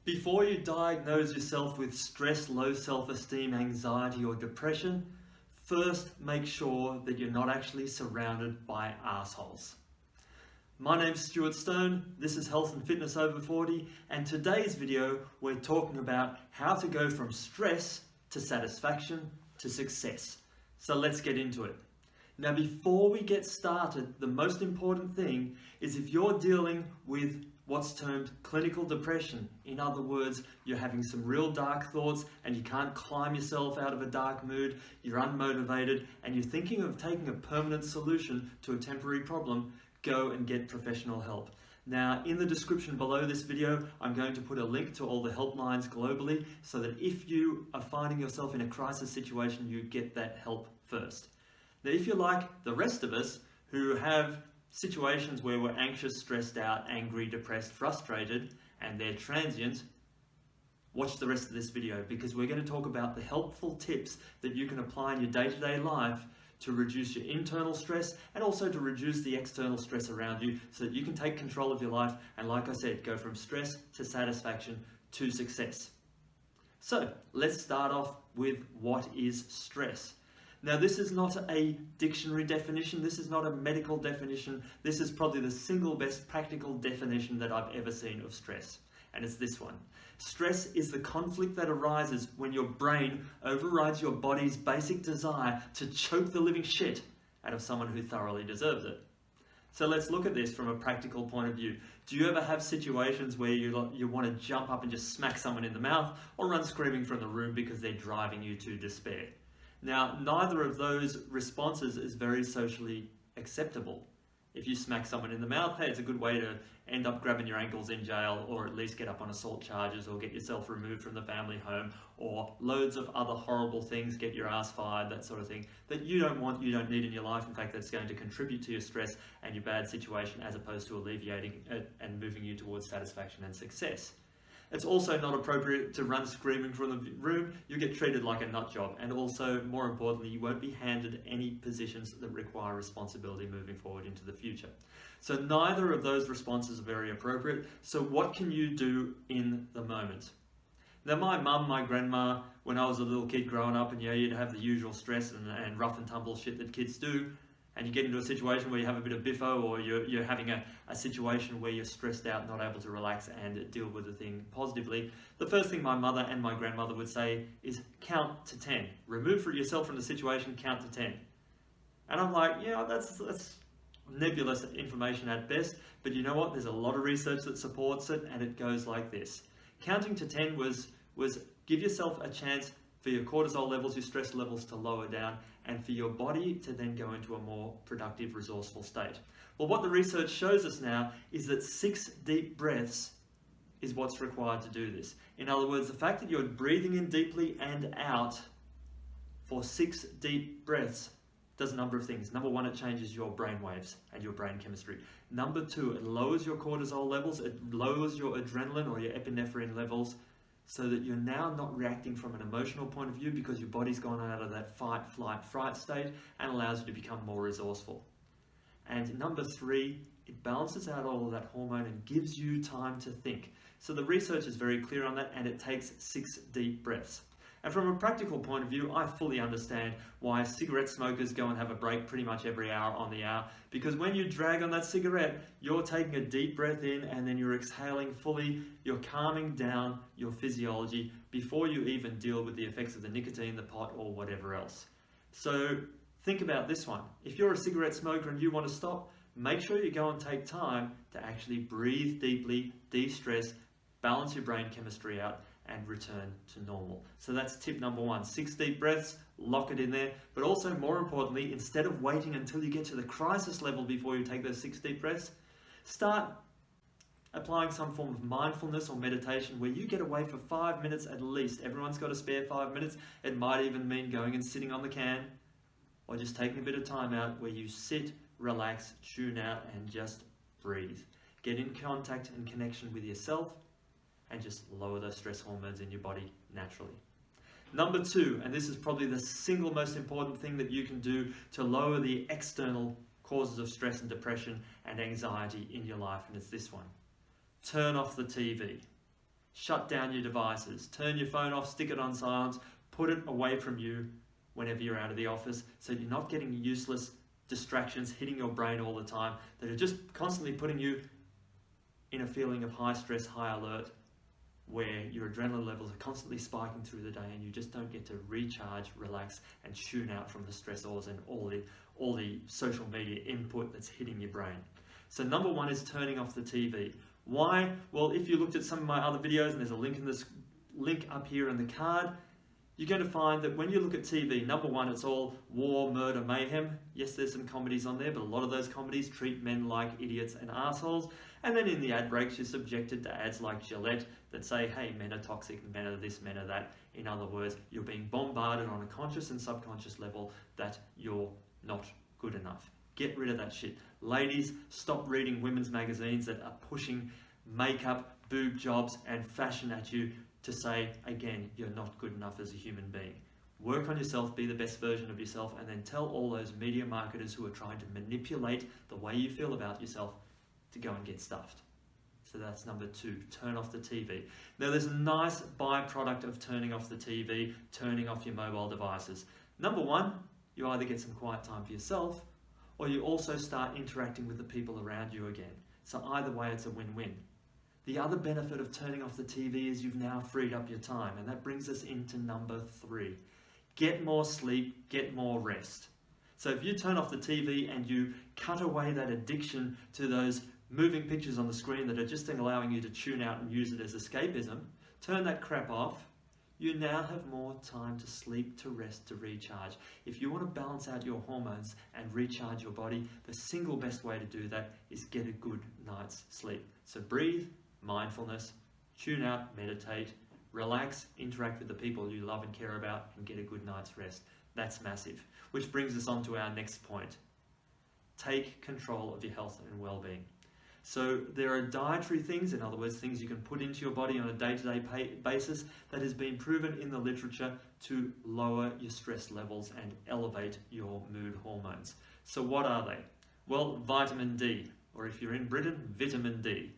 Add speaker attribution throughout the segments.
Speaker 1: Before you diagnose yourself with stress, low self-esteem, anxiety or depression, first make sure that you're not actually surrounded by assholes. My name's Stuart Stone, this is Health and Fitness Over 40, and today's video we're talking about how to go from stress to satisfaction to success. So let's get into it. Now before we get started, the most important thing is if you're dealing with what's termed clinical depression. In other words, you're having some real dark thoughts and you can't climb yourself out of a dark mood, you're unmotivated, and you're thinking of taking a permanent solution to a temporary problem, go and get professional help. Now, in the description below this video, I'm going to put a link to all the helplines globally so that if you are finding yourself in a crisis situation, you get that help first. Now, if you're like the rest of us who have situations where we're anxious, stressed out, angry, depressed, frustrated, and they're transient, watch the rest of this video because we're going to talk about the helpful tips that you can apply in your day-to-day life to reduce your internal stress and also to reduce the external stress around you so that you can take control of your life and, like I said, go from stress to satisfaction to success. So let's start off with what is stress. Now, this is not a dictionary definition, this is not a medical definition, this is probably the single best practical definition that I've ever seen of stress, and it's this one. Stress is the conflict that arises when your brain overrides your body's basic desire to choke the living shit out of someone who thoroughly deserves it. So let's look at this from a practical point of view. Do you ever have situations where you want to jump up and just smack someone in the mouth or run screaming from the room because they're driving you to despair? Now, neither of those responses is very socially acceptable. If you smack someone in the mouth, hey, it's a good way to end up grabbing your ankles in jail or at least get up on assault charges or get yourself removed from the family home or loads of other horrible things, get your ass fired, that sort of thing, that you don't want, you don't need in your life. In fact, that's going to contribute to your stress and your bad situation as opposed to alleviating it and moving you towards satisfaction and success. It's also not appropriate to run screaming from the room. You'll get treated like a nut job, and also, more importantly, you won't be handed any positions that require responsibility moving forward into the future. So neither of those responses are very appropriate. So what can you do in the moment? Now, my mum, my grandma, when I was a little kid growing up, and you'd have the usual stress and rough and tumble shit that kids do, and you get into a situation where you have a bit of biffo or you're having a situation where you're stressed out, not able to relax and deal with the thing positively, the first thing my mother and my grandmother would say is count to 10. Remove yourself from the situation, count to 10. And I'm like, yeah, that's nebulous information at best, but you know what? There's a lot of research that supports it, and it goes like this. Counting to 10 was give yourself a chance for your cortisol levels, your stress levels to lower down, and for your body to then go into a more productive, resourceful state. Well, what the research shows us now is that 6 deep breaths is what's required to do this. In other words, the fact that you're breathing in deeply and out for 6 deep breaths does a number of things. Number one, it changes your brain waves and your brain chemistry. Number two, it lowers your cortisol levels, it lowers your adrenaline or your epinephrine levels, so that you're now not reacting from an emotional point of view because your body's gone out of that fight, flight, fright state and allows you to become more resourceful. And number three, it balances out all of that hormone and gives you time to think. So the research is very clear on that, and it takes 6 deep breaths. And from a practical point of view, I fully understand why cigarette smokers go and have a break pretty much every hour on the hour, because when you drag on that cigarette, you're taking a deep breath in and then you're exhaling fully, you're calming down your physiology before you even deal with the effects of the nicotine, the pot, or whatever else. So think about this one. If you're a cigarette smoker and you want to stop, make sure you go and take time to actually breathe deeply, de-stress, balance your brain chemistry out, and return to normal. So that's tip number one. 6 deep breaths, lock it in there. But also, more importantly, instead of waiting until you get to the crisis level before you take those 6 deep breaths, start applying some form of mindfulness or meditation where you get away for 5 minutes at least. Everyone's got a spare 5 minutes. It might even mean going and sitting on the can, or just taking a bit of time out where you sit, relax, tune out, and just breathe. Get in contact and connection with yourself, and just lower those stress hormones in your body naturally. Number two, and this is probably the single most important thing that you can do to lower the external causes of stress and depression and anxiety in your life, and it's this one. Turn off the TV. Shut down your devices. Turn your phone off, stick it on silent, put it away from you whenever you're out of the office, so you're not getting useless distractions hitting your brain all the time that are just constantly putting you in a feeling of high stress, high alert, where your adrenaline levels are constantly spiking through the day and you just don't get to recharge, relax, and tune out from the stressors and all the social media input that's hitting your brain. So number one is turning off the TV. Why? Well, if you looked at some of my other videos, and there's a link up here in the card, you're going to find that when you look at TV, number one, it's all war, murder, mayhem. Yes, there's some comedies on there, but a lot of those comedies treat men like idiots and assholes. And then in the ad breaks, you're subjected to ads like Gillette that say, hey, men are toxic, men are this, men are that. In other words, you're being bombarded on a conscious and subconscious level that you're not good enough. Get rid of that shit. Ladies, stop reading women's magazines that are pushing makeup, boob jobs, and fashion at you to say, again, you're not good enough as a human being. Work on yourself, be the best version of yourself, and then tell all those media marketers who are trying to manipulate the way you feel about yourself to go and get stuffed. So that's number two, turn off the TV. Now there's a nice byproduct of turning off the TV, turning off your mobile devices. Number one, you either get some quiet time for yourself, or you also start interacting with the people around you again. So either way, it's a win-win. The other benefit of turning off the TV is you've now freed up your time, and that brings us into number three. Get more sleep, get more rest. So if you turn off the TV and you cut away that addiction to those moving pictures on the screen that are just allowing you to tune out and use it as escapism, turn that crap off, you now have more time to sleep, to rest, to recharge. If you want to balance out your hormones and recharge your body, the single best way to do that is get a good night's sleep. So breathe, mindfulness, tune out, meditate, relax, interact with the people you love and care about, and get a good night's rest. That's massive. Which brings us on to our next point. Take control of your health and well-being. So there are dietary things, in other words, things you can put into your body on a day-to-day basis that has been proven in the literature to lower your stress levels and elevate your mood hormones. So what are they? Well, vitamin D, or if you're in Britain, vitamin D.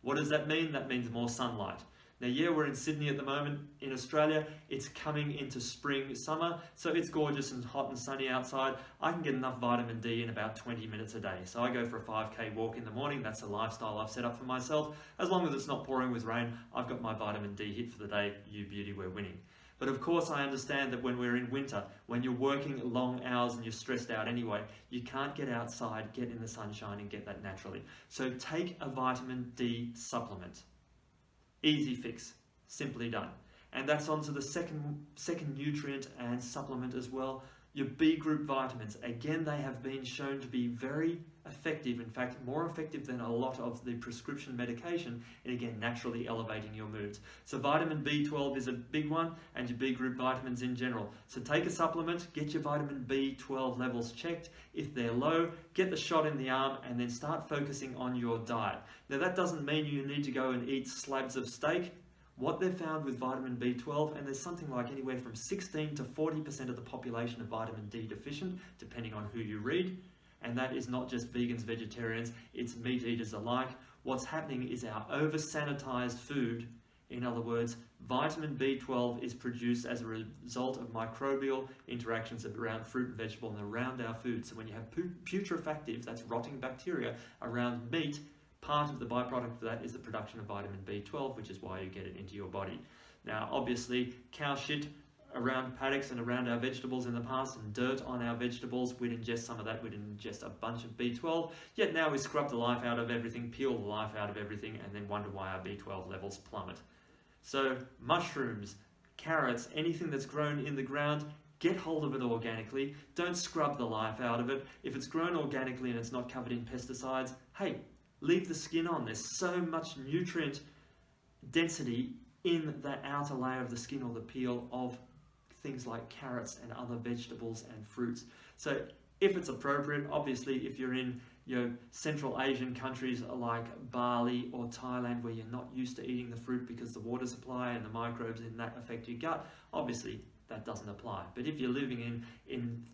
Speaker 1: What does that mean? That means more sunlight. Now, yeah, we're in Sydney at the moment. In Australia, it's coming into spring, summer, so it's gorgeous and hot and sunny outside. I can get enough vitamin D in about 20 minutes a day. So I go for a 5K walk in the morning. That's a lifestyle I've set up for myself. As long as it's not pouring with rain, I've got my vitamin D hit for the day. You beauty, we're winning. But of course, I understand that when we're in winter, when you're working long hours and you're stressed out anyway, you can't get outside, get in the sunshine and get that naturally. So take a vitamin D supplement. Easy fix, simply done. And that's on to the second nutrient and supplement as well, your B group vitamins. Again, they have been shown to be very effective, in fact, more effective than a lot of the prescription medication, and again, naturally elevating your moods. So vitamin B12 is a big one, and your B group vitamins in general. So take a supplement, get your vitamin B12 levels checked. If they're low, get the shot in the arm, and then start focusing on your diet. Now that doesn't mean you need to go and eat slabs of steak. What they've found with vitamin B12, and there's something like anywhere from 16 to 40% of the population of vitamin D deficient, depending on who you read, and that is not just vegans, vegetarians, it's meat eaters alike. What's happening is our over-sanitized food, in other words, vitamin B12 is produced as a result of microbial interactions around fruit and vegetable and around our food. So when you have putrefactive, that's rotting bacteria, around meat, part of the byproduct of that is the production of vitamin B12, which is why you get it into your body. Now, obviously, cow shit around paddocks and around our vegetables in the past, and dirt on our vegetables, we'd ingest some of that, we'd ingest a bunch of B12, yet now we scrub the life out of everything, peel the life out of everything, and then wonder why our B12 levels plummet. So, mushrooms, carrots, anything that's grown in the ground, get hold of it organically. Don't scrub the life out of it. If it's grown organically and it's not covered in pesticides, hey, leave the skin on. There's so much nutrient density in the outer layer of the skin or the peel of things like carrots and other vegetables and fruits. So if it's appropriate, obviously if you're in Central Asian countries like Bali or Thailand where you're not used to eating the fruit because the water supply and the microbes in that affect your gut, obviously that doesn't apply. But if you're living in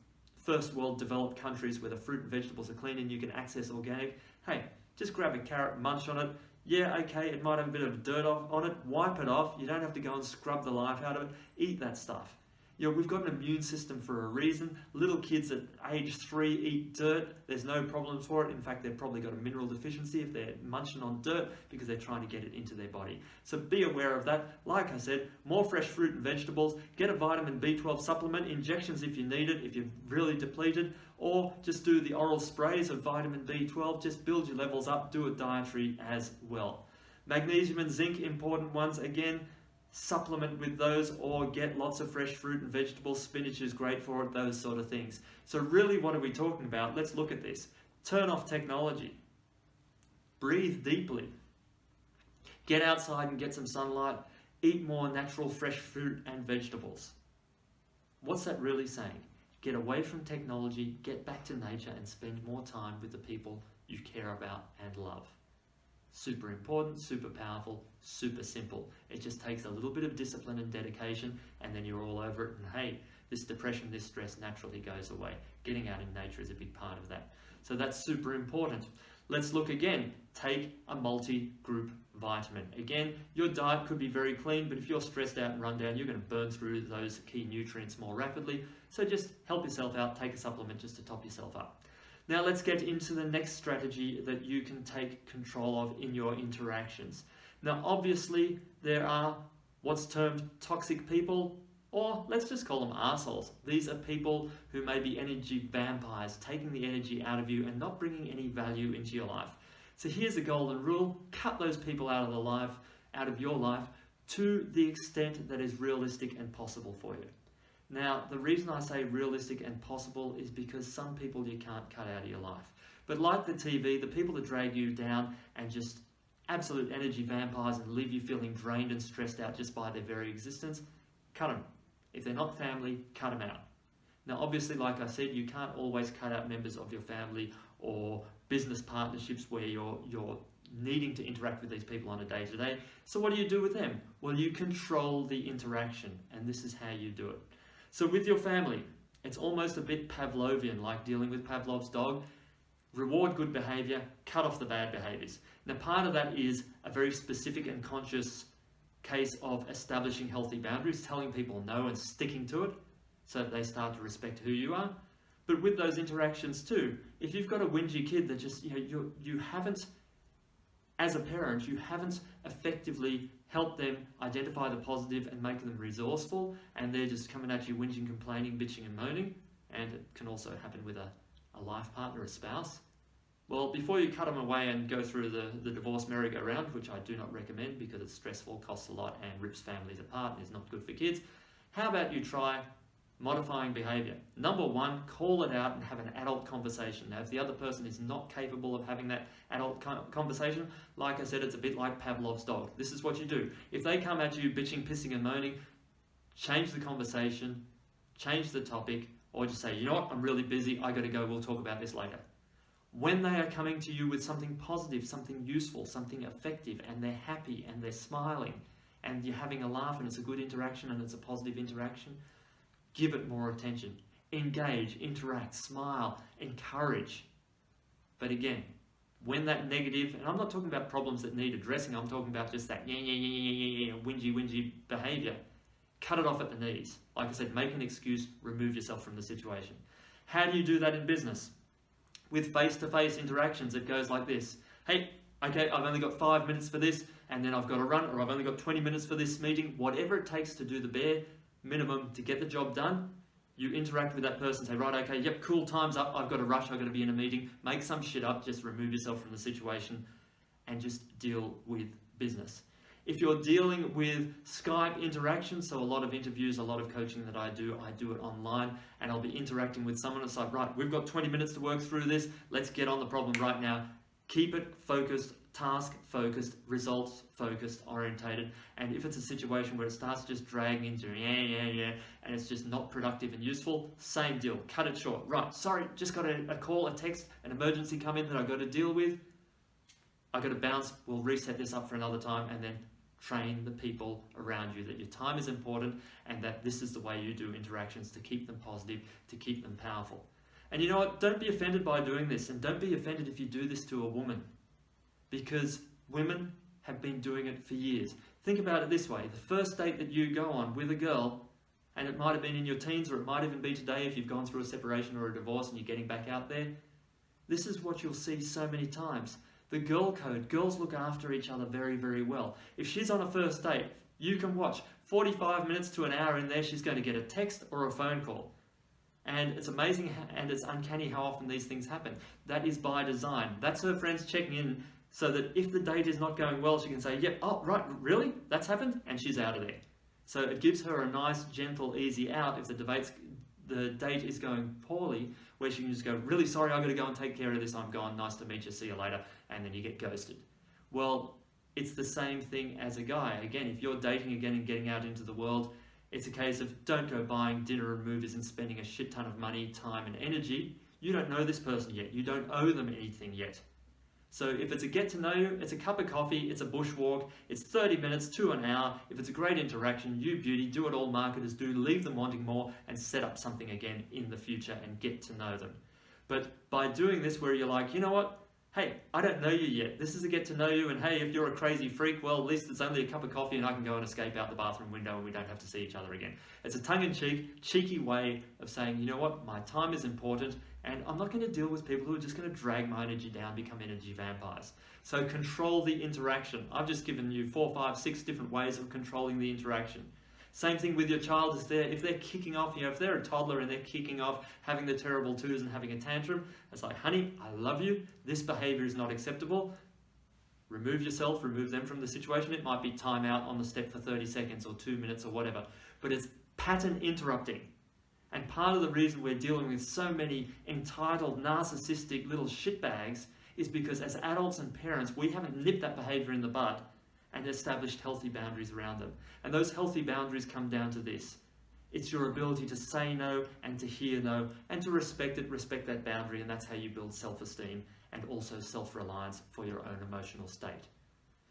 Speaker 1: first world developed countries where the fruit and vegetables are clean and you can access organic, hey, just grab a carrot, munch on it, Yeah, okay, it might have a bit of dirt on it. Wipe it off. You don't have to go and scrub the life out of it. Eat that stuff. You know, we've got an immune system for a reason. Little kids at age 3 eat dirt. There's no problems for it. In fact, they've probably got a mineral deficiency if they're munching on dirt because they're trying to get it into their body. So be aware of that. Like I said, more fresh fruit and vegetables. Get a vitamin B12 supplement, injections if you need it, if you're really depleted, or just do the oral sprays of vitamin B12. Just build your levels up. Do a dietary as well. Magnesium and zinc, important ones. Again, supplement with those, or get lots of fresh fruit and vegetables. Spinach is great for it, those sort of things. So really, what are we talking about? Let's look at this. Turn off technology. Breathe deeply. Get outside and get some sunlight. Eat more natural fresh fruit and vegetables. What's that really saying? Get away from technology, get back to nature, and spend more time with the people you care about and love. Super important, super powerful, super simple. It just takes a little bit of discipline and dedication, and then you're all over it. And hey, this depression, this stress naturally goes away. Getting out in nature is a big part of that. So that's super important. Let's look again. Take a multi-group vitamin. Again, your diet could be very clean, but if you're stressed out and run down, you're going to burn through those key nutrients more rapidly. So just help yourself out, take a supplement just to top yourself up. Now let's get into the next strategy that you can take control of in your interactions. Now obviously there are what's termed toxic people, or let's just call them arseholes. These are people who may be energy vampires, taking the energy out of you and not bringing any value into your life. So here's a golden rule: cut those people out of your life to the extent that is realistic and possible for you. Now, the reason I say realistic and possible is because some people you can't cut out of your life. But like the TV, the people that drag you down and just absolute energy vampires and leave you feeling drained and stressed out just by their very existence, cut them. If they're not family, cut them out. Now, obviously, like I said, you can't always cut out members of your family or business partnerships where you're needing to interact with these people on a day-to-day. So what do you do with them? Well, you control the interaction, and this is how you do it. So with your family, it's almost a bit Pavlovian, like dealing with Pavlov's dog. Reward good behavior, cut off the bad behaviors. Now, part of that is a very specific and conscious case of establishing healthy boundaries, telling people no and sticking to it so that they start to respect who you are. But with those interactions too, if you've got a whingy kid that just, you haven't, as a parent, you haven't effectively helped them identify the positive and make them resourceful, and they're just coming at you whinging, complaining, bitching and moaning, and it can also happen with a life partner, a spouse. Well, before you cut them away and go through the divorce merry-go-round, which I do not recommend because it's stressful, costs a lot, and rips families apart and is not good for kids, how about you try modifying behavior? Number one, call it out and have an adult conversation. Now, if the other person is not capable of having that adult conversation, like I said, it's a bit like Pavlov's dog. This is what you do. If they come at you bitching, pissing and moaning, change the conversation, change the topic, or just say, you know what, I'm really busy, I gotta go, we'll talk about this later. When they are coming to you with something positive, something useful, something effective, and they're happy and they're smiling, and you're having a laugh and it's a good interaction and it's a positive interaction, give it more attention. Engage, interact, smile, encourage. But again, when that negative, and I'm not talking about problems that need addressing, I'm talking about just that whingy behavior, cut it off at the knees. Like I said, make an excuse, remove yourself from the situation. How do you do that in business? With face-to-face interactions, it goes like this. Hey, okay, I've only got 5 minutes for this, and then I've got to run, or I've only got 20 minutes for this meeting. Whatever it takes to do the bare minimum to get the job done, you interact with that person, say, right, okay, yep, cool, time's up, I've got to rush, I've got to be in a meeting. Make some shit up, just remove yourself from the situation and just deal with business. If you're dealing with Skype interactions, so a lot of interviews, a lot of coaching that I do it online, and I'll be interacting with someone. It's like, right, we've got 20 minutes to work through this. Let's get on the problem right now. Keep it focused, task focused, results focused, orientated. And if it's a situation where it starts just dragging into and it's just not productive and useful, same deal, cut it short. Right, sorry, just got a call, a text, an emergency come in that I got to deal with. I got to bounce, we'll reset this up for another time, and then train the people around you that your time is important and that this is the way you do interactions to keep them positive, to keep them powerful. And you know what? Don't be offended by doing this, and don't be offended if you do this to a woman, because Women have been doing it for years. Think about it this way. The first date that you go on with a girl, and it might have been in your teens or it might even be today if you've gone through a separation or a divorce and you're getting back out there, this is what you'll see so many times. The girl code, girls look after each other very, very well. If she's on a first date, you can watch 45 minutes to an hour in there, she's going to get a text or a phone call. And it's amazing and it's uncanny how often these things happen. That is by design. That's her friends checking in so that if the date is not going well, she can say, yep, oh, right, really? That's happened? And she's out of there. So it gives her a nice, gentle, easy out if the date is going poorly, where she can just go, really sorry, I've got to go and take care of this, I'm gone, nice to meet you, see you later, and then you get ghosted. Well, it's the same thing as a guy. Again, if you're dating again and getting out into the world, it's a case of don't go buying dinner and movies and spending a shit ton of money, time and energy. You don't know this person yet. You don't owe them anything yet. So if it's a get to know you, it's a cup of coffee, it's a bushwalk, it's 30 minutes to an hour. If it's a great interaction, you beauty, do what all marketers do, leave them wanting more and set up something again in the future and get to know them. But by doing this where you're like, you know what? Hey, I don't know you yet. This is a get to know you, and hey, if you're a crazy freak, well, at least it's only a cup of coffee and I can go and escape out the bathroom window and we don't have to see each other again. It's a tongue-in-cheek, cheeky way of saying, you know what, my time is important and I'm not going to deal with people who are just going to drag my energy down, become energy vampires. So control the interaction. I've just given you 4, 5, 6 different ways of controlling the interaction. Same thing with your child. If they're kicking off, if they're a toddler and they're kicking off, having the terrible twos and having a tantrum, it's like, honey, I love you. This behavior is not acceptable. Remove yourself, remove them from the situation. It might be time out on the step for 30 seconds or 2 minutes or whatever, but it's pattern interrupting. And part of the reason we're dealing with so many entitled, narcissistic little shitbags is because as adults and parents, we haven't nipped that behavior in the bud and established healthy boundaries around them. And those healthy boundaries come down to this. It's your ability to say no and to hear no and to respect it, respect that boundary, and that's how you build self-esteem and also self-reliance for your own emotional state.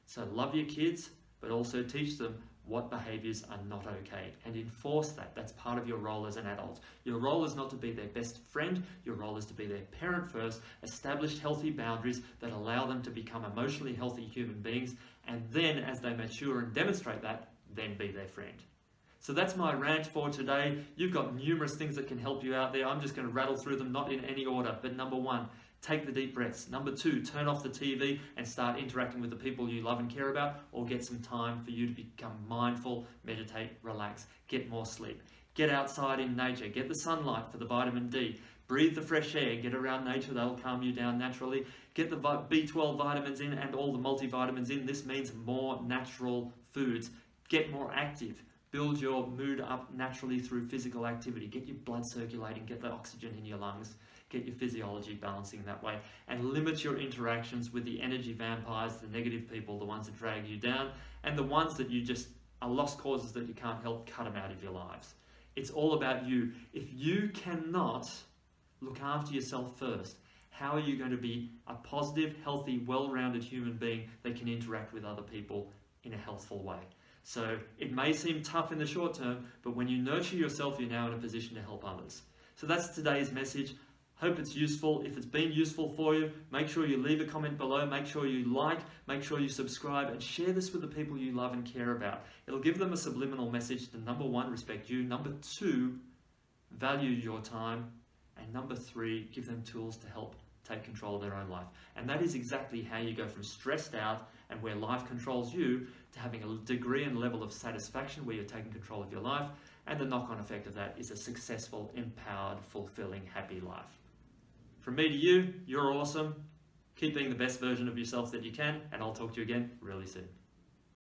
Speaker 1: So love your kids, but also teach them what behaviors are not okay and enforce that. That's part of your role as an adult. Your role is not to be their best friend. Your role is to be their parent first, establish healthy boundaries that allow them to become emotionally healthy human beings, and then as they mature and demonstrate that, then be their friend. So that's my rant for today. You've got numerous things that can help you out there. I'm just going to rattle through them, not in any order, but number 1, take the deep breaths. Number 2, turn off the TV and start interacting with the people you love and care about, or get some time for you to become mindful, meditate, relax, get more sleep. Get outside in nature, get the sunlight for the vitamin D, breathe the fresh air, get around nature, that'll calm you down naturally. Get the B12 vitamins in and all the multivitamins in. This means more natural foods. Get more active. Build your mood up naturally through physical activity. Get your blood circulating, get the oxygen in your lungs. Get your physiology balancing that way, and limit your interactions with the energy vampires, the negative people, the ones that drag you down, and the ones that you just are lost causes that you can't help, cut them out of your lives. It's all about you. If you cannot look after yourself first, how are you going to be a positive, healthy, well-rounded human being that can interact with other people in a healthful way? So it may seem tough in the short term, but when you nurture yourself, you're now in a position to help others. So that's today's message. Hope it's useful. If it's been useful for you, make sure you leave a comment below, make sure you like, make sure you subscribe, and share this with the people you love and care about. It'll give them a subliminal message to, number 1, respect you, number 2, value your time, and number 3, give them tools to help take control of their own life. And that is exactly how you go from stressed out and where life controls you to having a degree and level of satisfaction where you're taking control of your life, and the knock-on effect of that is a successful, empowered, fulfilling, happy life. From me to you, you're awesome. Keep being the best version of yourself that you can, and I'll talk to you again really soon.